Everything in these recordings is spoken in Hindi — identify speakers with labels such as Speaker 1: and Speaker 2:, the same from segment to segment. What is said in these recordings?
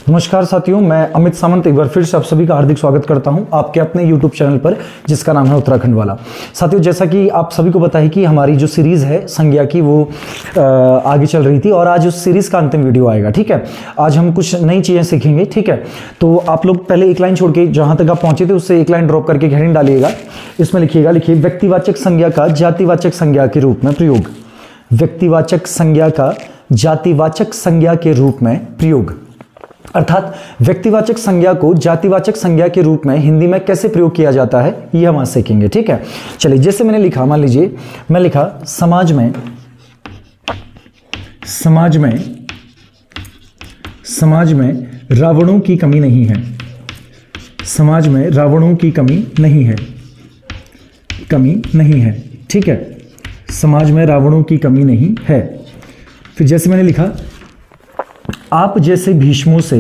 Speaker 1: नमस्कार साथियों, मैं अमित सामंत एक बार फिर से आप सभी का हार्दिक स्वागत करता हूं आपके अपने YouTube चैनल पर जिसका नाम है उत्तराखंड वाला। साथियों, जैसा कि आप सभी को पता है कि हमारी जो सीरीज़ है संज्ञा की वो आगे चल रही थी और आज उस सीरीज़ का अंतिम वीडियो आएगा। ठीक है, आज हम कुछ नई चीज़ें सीखेंगे। ठीक है, तो आप लोग पहले एक लाइन छोड़ के जहाँ तक आप पहुँचे थे उससे एक लाइन ड्रॉप करके हेडिंग डालिएगा। इसमें लिखिए व्यक्तिवाचक संज्ञा का जातिवाचक संज्ञा के रूप में प्रयोग। व्यक्तिवाचक संज्ञा का जातिवाचक संज्ञा के रूप में प्रयोग, अर्थात व्यक्तिवाचक संज्ञा को जातिवाचक संज्ञा के रूप में हिंदी में कैसे प्रयोग किया जाता है ये हम आज सीखेंगे। ठीक है, चलिए जैसे मैंने लिखा, मान लीजिए मैं लिखा समाज में रावणों की कमी नहीं है। समाज में रावणों की कमी नहीं है। ठीक है, समाज में रावणों की कमी नहीं है। फिर जैसे मैंने लिखा आप जैसे भीष्मों से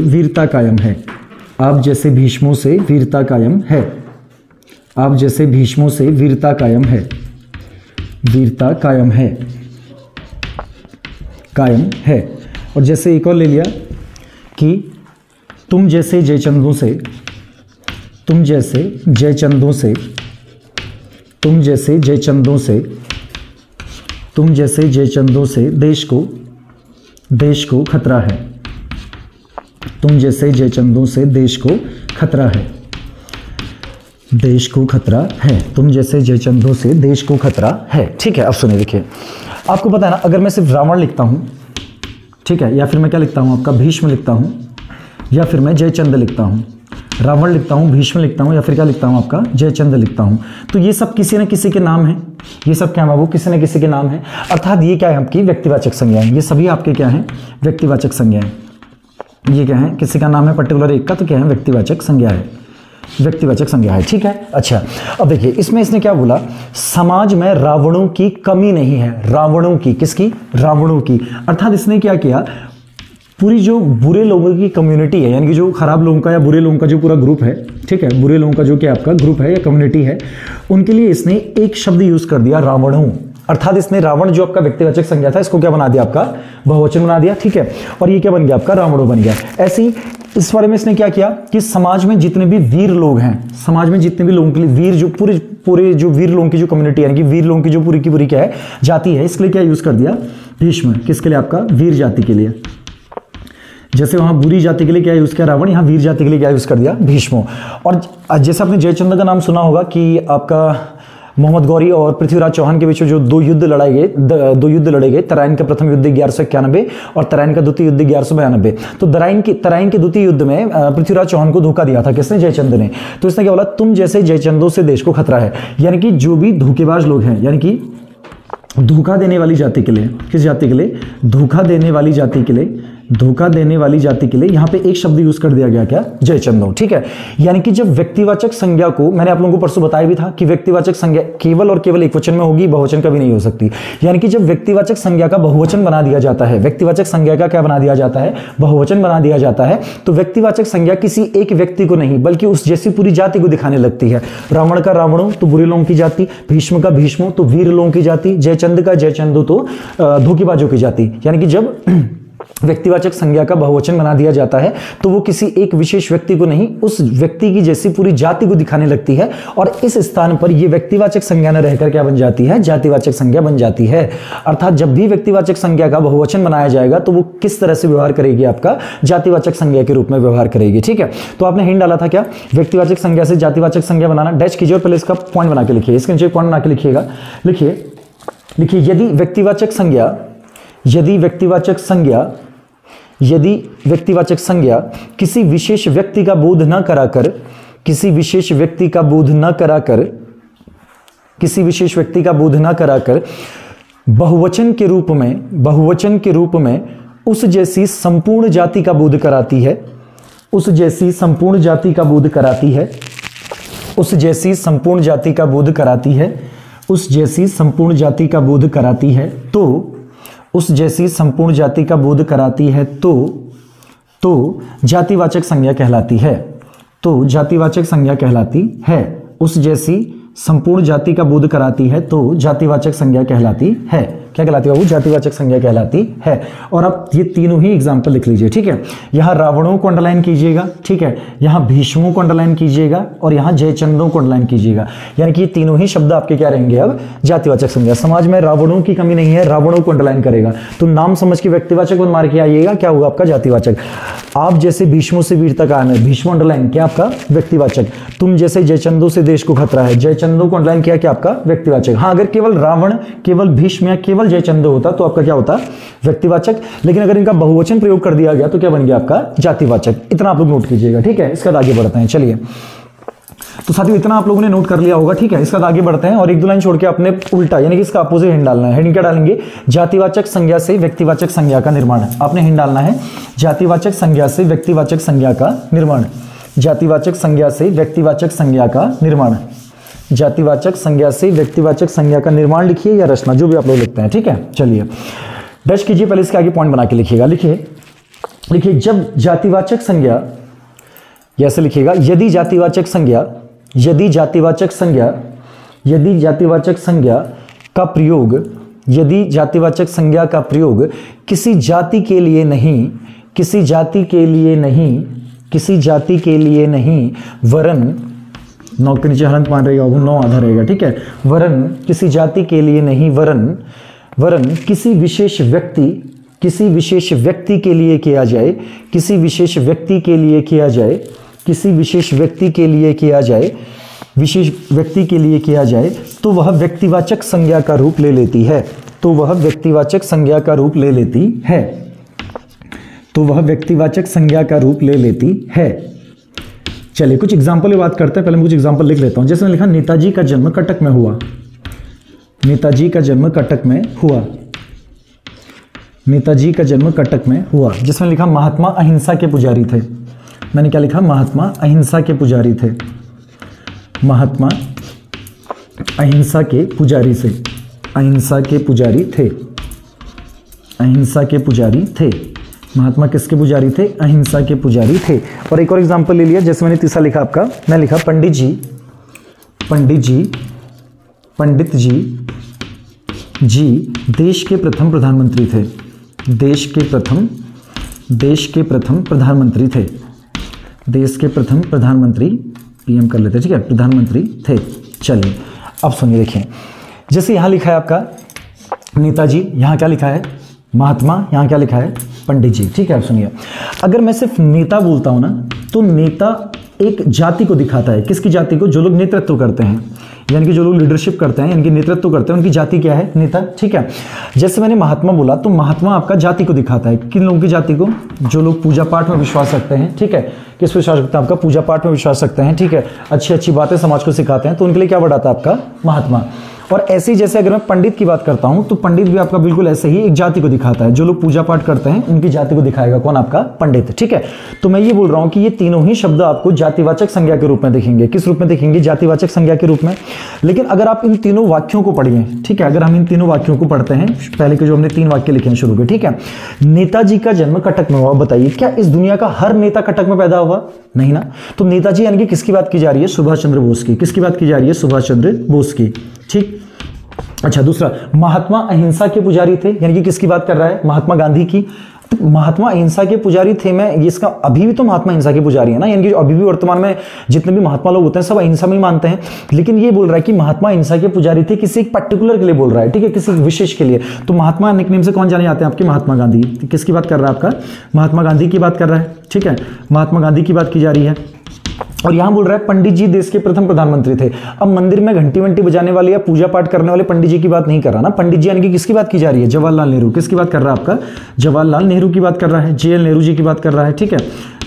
Speaker 1: वीरता कायम है। आप जैसे भीष्मों से वीरता कायम है। आप जैसे भीष्मों से वीरता कायम है। वीरता कायम है। और जैसे एक और ले लिया कि तुम जैसे जयचंदों से देश को खतरा है। तुम जैसे जयचंदों से देश को खतरा है। तुम जैसे जयचंदों से देश को खतरा है। ठीक है, अब सुनिए, देखिए आपको पता है ना, अगर मैं सिर्फ रावण लिखता हूं, ठीक है, या फिर मैं क्या लिखता हूं, आपका भीष्म लिखता हूं, या फिर मैं जयचंद लिखता हूं, रावण लिखता हूं, भीष्म लिखता हूं, या फिर क्या लिखता हूं, आपका जयचंद लिखता हूं, तो ये सब किसी न किसी के नाम हैं। ये सब क्या है, वो किसी न किसी के नाम है। अर्थात ये क्या है, आपकी व्यक्तिवाचक संज्ञाएं। ये सभी आपके क्या हैं, व्यक्तिवाचक संज्ञाएं। ये क्या है, किसी का नाम है पर्टिकुलर एक का, तो क्या है, व्यक्तिवाचक संज्ञा है। ठीक है, अच्छा अब देखिए इसमें इसने क्या बोला, समाज में रावणों की कमी नहीं है। रावणों की, किसकी, रावणों की। अर्थात इसने क्या किया, पूरी जो बुरे लोगों की कम्युनिटी है, यानी कि जो खराब लोगों का या बुरे लोगों का जो पूरा ग्रुप है, ठीक है, बुरे लोगों का जो क्या आपका ग्रुप है या कम्युनिटी है, उनके लिए इसने एक शब्द यूज कर दिया, रावणों। अर्थात इसने रावण जो आपका व्यक्तिवाचक संज्ञा था इसको क्या बना दिया, आपका बहुवचन बना दिया। ठीक है, और ये क्या बन गया, आपका रावणों बन गया। ऐसे ही इस बारे में इसने क्या किया कि समाज में जितने भी वीर लोग हैं, समाज में जितने भी लोगों के लिए वीर, जो पूरे जो वीर लोगों की जो कम्युनिटी है, यानी कि वीर लोगों की जो पूरी की पूरी क्या है, जाति है, इसके लिए क्या यूज कर दिया, भीष्म। किसके लिए, आपका वीर जाति के लिए। जैसे वहां बुरी जाति के लिए क्या यूज किया रावण, यहां वीर जाति के लिए क्या यूज कर दिया, भीष्मो। और जैसे आपने जयचंद का नाम सुना होगा कि आपका मोहम्मद गौरी और पृथ्वीराज चौहान के बीच जो दो युद्ध लड़े गए, तराइन का प्रथम युद्ध 1191 और तराइन का द्वितीय युद्ध 1192। तो तराइन के द्वितीय युद्ध में पृथ्वीराज चौहान को धोखा दिया था, किसने, जयचंद ने। तो इसने क्या बोला, तुम जैसे जयचंदों से देश को खतरा है। यानी कि जो भी धोखेबाज लोग हैं, यानी कि धोखा देने वाली जाति के लिए, किस जाति के लिए, धोखा देने वाली जाति के लिए यहां पे एक शब्द यूज कर दिया गया, क्या, जयचंदो। ठीक है, यानी कि जब व्यक्तिवाचक संज्ञा को, मैंने आप लोगों को परसों बताया भी था कि व्यक्तिवाचक संज्ञा केवल और केवल एक वचन में होगी, बहुवचन कभी नहीं हो सकती। यानी कि जब व्यक्तिवाचक संज्ञा का बहुवचन बना दिया जाता है, व्यक्तिवाचक संज्ञा का क्या बना दिया जाता है, बहुवचन बना दिया जाता है, तो व्यक्तिवाचक संज्ञा किसी एक व्यक्ति को नहीं बल्कि उस जैसी पूरी जाति को दिखाने लगती है। रावण का रावणों तो बुरे लोगों की जाति, भीष्म का भीष्मो तो वीर लोगों की जाति, जयचंद का जयचंदो तो धोखेबाजों की जाति। यानी कि जब व्यक्तिवाचक संज्ञा का बहुवचन बना दिया जाता है तो वो किसी एक विशेष व्यक्ति को नहीं, उस व्यक्ति की जैसी पूरी जाति को दिखाने लगती है, और इस स्थान पर ये व्यक्तिवाचक संज्ञा न रहकर क्या बन जाती है, जातिवाचक संज्ञा बन जाती है। अर्थात जब भी व्यक्तिवाचक संज्ञा का बहुवचन बनाया जाएगा तो वो किस तरह से व्यवहार करेगी, आपका जातिवाचक संज्ञा के रूप में व्यवहार करेगी। ठीक है, तो आपने हिंट डाला था क्या, व्यक्तिवाचक संज्ञा से जातिवाचक संज्ञा बनाना। डैश कीजिए और पहले इसका पॉइंट बना के लिखिए, इसके नीचे पॉइंट बना के लिखिएगा। लिखिए यदि व्यक्तिवाचक संज्ञा किसी विशेष व्यक्ति का बोध न कराकर बहुवचन के रूप में उस जैसी संपूर्ण जाति का बोध कराती है, उस जैसी संपूर्ण जाति का बोध कराती है, उस जैसी संपूर्ण जाति का बोध कराती है, उस जैसी संपूर्ण जाति का बोध कराती है, तो उस जैसी संपूर्ण जाति का बोध कराती है तो जातिवाचक संज्ञा कहलाती है, तो जातिवाचक संज्ञा कहलाती है। उस जैसी संपूर्ण जाति का बोध कराती है तो जातिवाचक संज्ञा कहलाती है। क्या कहलाती है बाबू? जातिवाचक संज्ञा कहलाती है। और अब ये तीनों ही एग्जाम्पल लिख लीजिए, ठीक है। यहाँ रावणों को अंडरलाइन कीजिएगा, ठीक है, यहाँ भीष्मों को अंडरलाइन कीजिएगा और यहाँ जयचंद्रों को अंडरलाइन कीजिएगा। यानी कि ये तीनों ही शब्द आपके क्या रहेंगे अब? जातिवाचक संज्ञा। समाज में रावणों की कमी नहीं है, रावणों को अंडरलाइन करेगा तो नाम समझ के व्यक्तिवाचक बन मार के आइएगा, क्या होगा आपका? जातिवाचक। आप जैसे भीष्मों से वीर तक आए, भीष्म अंडरलाइन क्या आपका? व्यक्तिवाचक। तुम जैसे जयचंदों से देश को खतरा है, जयचंदों को अंडरलाइन किया, क्या आपका? व्यक्तिवाचक। हाँ, अगर केवल रावण, केवल भीष्म या केवल जयचंदो होता तो आपका क्या होता? व्यक्तिवाचक। लेकिन अगर इनका बहुवचन प्रयोग कर दिया गया तो क्या बन गया आपका? जातिवाचक। इतना आप लोग नोट कीजिएगा, ठीक है। इसके बाद आगे बढ़ते हैं, चलिए। तो साथियों इतना आप लोगों ने नोट कर लिया होगा, ठीक है। इसके बाद आगे बढ़ते हैं और एक दो लाइन छोड़ के आपने उल्टा यानी कि इसका अपोजिट हिंट डालना है। हेडिंग क्या डालेंगे? जातिवाचक संज्ञा से व्यक्तिवाचक संज्ञा का निर्माण। आपने हिंट डालना है जातिवाचक संज्ञा से व्यक्तिवाचक संज्ञा का निर्माण। जातिवाचक संज्ञा से व्यक्तिवाचक संज्ञा का निर्माण। जातिवाचक संज्ञा से व्यक्तिवाचक संज्ञा का निर्माण लिखिए या रचना, जो भी आप लोग लिखते हैं, ठीक है। चलिए डैश कीजिए, पहले इसके आगे पॉइंट बना के लिखिएगा। लिखिए जब जातिवाचक संज्ञा, ऐसे लिखिएगा, यदि जातिवाचक संज्ञा का प्रयोग, यदि जातिवाचक संज्ञा का प्रयोग किसी जाति के लिए नहीं, किसी जाति के लिए नहीं, किसी जाति के लिए नहीं, वरन 9 के नीचे हलंत मान रहेगा, वो 9 आधा रहेगा, ठीक है। वरन किसी जाति के लिए नहीं, वरन किसी विशेष व्यक्ति, किसी विशेष व्यक्ति के लिए किया जाए, किसी विशेष व्यक्ति के लिए किया जाए, किसी विशेष व्यक्ति के लिए किया जाए, विशेष व्यक्ति के लिए किया जाए तो वह व्यक्तिवाचक संज्ञा का रूप ले लेती है। तो वह व्यक्तिवाचक संज्ञा का रूप ले लेती है। तो वह व्यक्तिवाचक संज्ञा का रूप ले लेती है। चलिए कुछ एग्जाम्पल की बात करते हैं। पहले मैं कुछ एग्जाम्पल लिख लेता हूं। जैसे मैंने लिखा, नेताजी का जन्म कटक में हुआ। नेताजी का जन्म कटक में हुआ। नेताजी का जन्म कटक में हुआ। जिसमें लिखा, महात्मा अहिंसा के पुजारी थे। मैंने क्या लिखा? महात्मा अहिंसा के पुजारी थे। महात्मा अहिंसा के पुजारी से, अहिंसा के पुजारी थे। अहिंसा के पुजारी थे। महात्मा किसके पुजारी थे? अहिंसा के पुजारी थे। और एक और एग्जांपल ले लिया, जैसे मैंने तीसरा लिखा आपका, मैं लिखा पंडित जी देश के प्रथम प्रधानमंत्री थे। देश के प्रथम प्रधानमंत्री थे। देश के प्रथम प्रधानमंत्री, पीएम कर लेते, ठीक है, प्रधानमंत्री थे। चलिए अब सुनिए, देखिए, जैसे यहाँ लिखा है आपका नेताजी, यहाँ क्या लिखा है? महात्मा, यहाँ क्या लिखा है? पंडित जी, ठीक है। अब सुनिए, अगर मैं सिर्फ नेता बोलता हूँ ना, तो नेता एक जाति को दिखाता है। किसकी जाति को? जो लोग नेतृत्व करते हैं, यानी कि जो लोग लीडरशिप करते हैं, यानी कि नेतृत्व करते हैं, उनकी जाति क्या है? नेता, ठीक है। जैसे मैंने महात्मा बोला, तो महात्मा आपका जाति को दिखाता है। किन लोगों की जाति को? जो लोग पूजा पाठ में विश्वास रखते हैं, ठीक है। किस विश्वास रखते हैं? आपका पूजा पाठ में विश्वास रखते हैं, ठीक है। अच्छी अच्छी बातें समाज को सिखाते हैं, तो उनके लिए क्या वर्ड आता है आपका? महात्मा। और ऐसे ही जैसे अगर मैं पंडित की बात करता हूं, तो पंडित भी आपका बिल्कुल ऐसे ही एक जाति को दिखाता है। जो लोग पूजा पाठ करते हैं उनकी जाति को दिखाएगा कौन? आपका पंडित, ठीक है। तो मैं ये बोल रहा हूं कि ये तीनों ही शब्द आपको जातिवाचक संज्ञा के रूप में दिखेंगे। किस रूप में दिखेंगे? जातिवाचक संज्ञा के रूप में। लेकिन अगर आप इन तीनों वाक्यों को पढ़िए, ठीक है, अगर हम इन तीनों वाक्यों को पढ़ते हैं, पहले के जो हमने 3 वाक्य लिखे हैं शुरू के, ठीक है। नेताजी का जन्म कटक में हुआ। बताइए, क्या इस दुनिया का हर नेता कटक में पैदा हुआ? नहीं ना। तो नेताजी यानी कि किसकी बात की जा रही है? सुभाष चंद्र बोस की। किसकी बात की जा रही है? सुभाष चंद्र बोस की, ठीक। अच्छा, दूसरा, महात्मा अहिंसा के पुजारी थे, यानी कि किसकी बात कर रहा है? महात्मा गांधी की। तो महात्मा अहिंसा के पुजारी थे, मैं इसका अभी भी तो महात्मा अहिंसा के पुजारी है ना, यानी कि अभी भी वर्तमान में जितने भी महात्मा लोग होते हैं सब अहिंसा में ही मानते हैं। लेकिन ये बोल रहा है कि महात्मा अहिंसा के पुजारी थे, किसी एक पर्टिकुलर के लिए बोल रहा है, ठीक है, किसी विशेष के लिए। तो महात्मा निकनेम से कौन जाने जाते हैं? आपके महात्मा गांधी। किसकी बात कर रहा है? आपका महात्मा गांधी की बात कर रहा है, ठीक है। महात्मा गांधी की बात की जा रही है। और यहां बोल रहा है पंडित जी देश के प्रथम प्रधानमंत्री थे। अब मंदिर में घंटी वंटी बजाने वाले या पूजा पाठ करने वाले पंडित जी की बात नहीं कर रहा ना। पंडित जी यानी कि किसकी बात की जा रही है? जवाहरलाल नेहरू। किसकी बात कर रहा है? आपका जवाहरलाल नेहरू की बात कर रहा है, जेएल नेहरू जी की बात कर रहा है, ठीक है।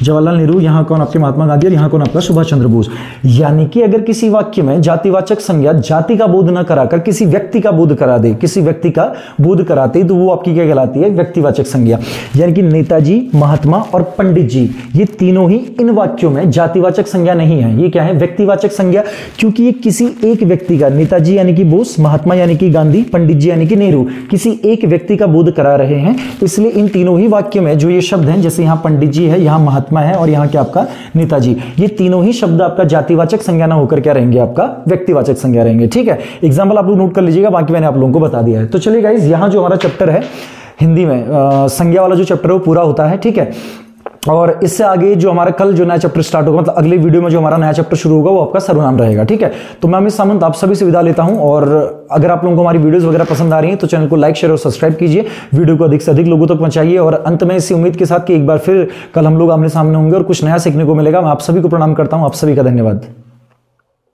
Speaker 1: जवाहरलाल नेहरू, यहाँ कौन? आपके महात्मा गांधी, और यहाँ कौन? आपका सुभाष चंद्र बोस। यानी कि अगर किसी वाक्य में जातिवाचक संज्ञा जाति का बोध न कराकर किसी व्यक्ति का बोध करा दे, किसी व्यक्ति का बोध कराते, तो वो आपकी क्या कहलाती है? व्यक्तिवाचक संज्ञा। यानी कि नेताजी, महात्मा और पंडित जी, ये तीनों ही इन वाक्यों में जातिवाचक संज्ञा संज्ञा नहीं है, ये क्या है, व्यक्तिवाचक संज्ञा, क्योंकि ये किसी एक व्यक्ति का, नेताजी यानी कि बोस, महात्मा यानी कि गांधी, पंडित जी यानी कि नेहरू, किसी एक व्यक्ति का बोध करा रहे हैं, इसलिए इन तीनों ही वाक्य में जो ये शब्द हैं, जैसे यहां पंडित जी है, यहां महात्मा है और यहां क्या आपका नेताजी, ये तीनों ही शब्द आपका जातिवाचक संज्ञा ना होकर क्या रहेंगे, आपका व्यक्तिवाचक संज्ञा रहेंगे। ठीक है, एग्जाम्पल आप लोग नोट कर लीजिएगा, बाकी मैंने आप लोगों को बता दिया है। तो चलिए गाइस, यहां जो हमारा चैप्टर है हिंदी में संज्ञा वाला जो चैप्टर है वो पूरा होता है। ठीक है, और इससे आगे जो हमारा कल जो नया चैप्टर स्टार्ट होगा, मतलब अगले वीडियो में जो हमारा नया चैप्टर शुरू होगा वो आपका सर्वनाम रहेगा। ठीक है, तो मैं अमित सामंत आप सभी से विदा लेता हूं, और अगर आप लोगों को हमारी वीडियोस वगैरह पसंद आ रही हैं तो चैनल को लाइक, शेयर और सब्सक्राइब कीजिए, वीडियो को अधिक से अधिक लोगों तक पहुंचाइए, और अंत में इसी उम्मीद के साथ कि एक बार फिर कल हम लोग आमने सामने होंगे और कुछ नया सीखने को मिलेगा। मैं आप सभी को प्रणाम करता हूं, आप सभी का धन्यवाद।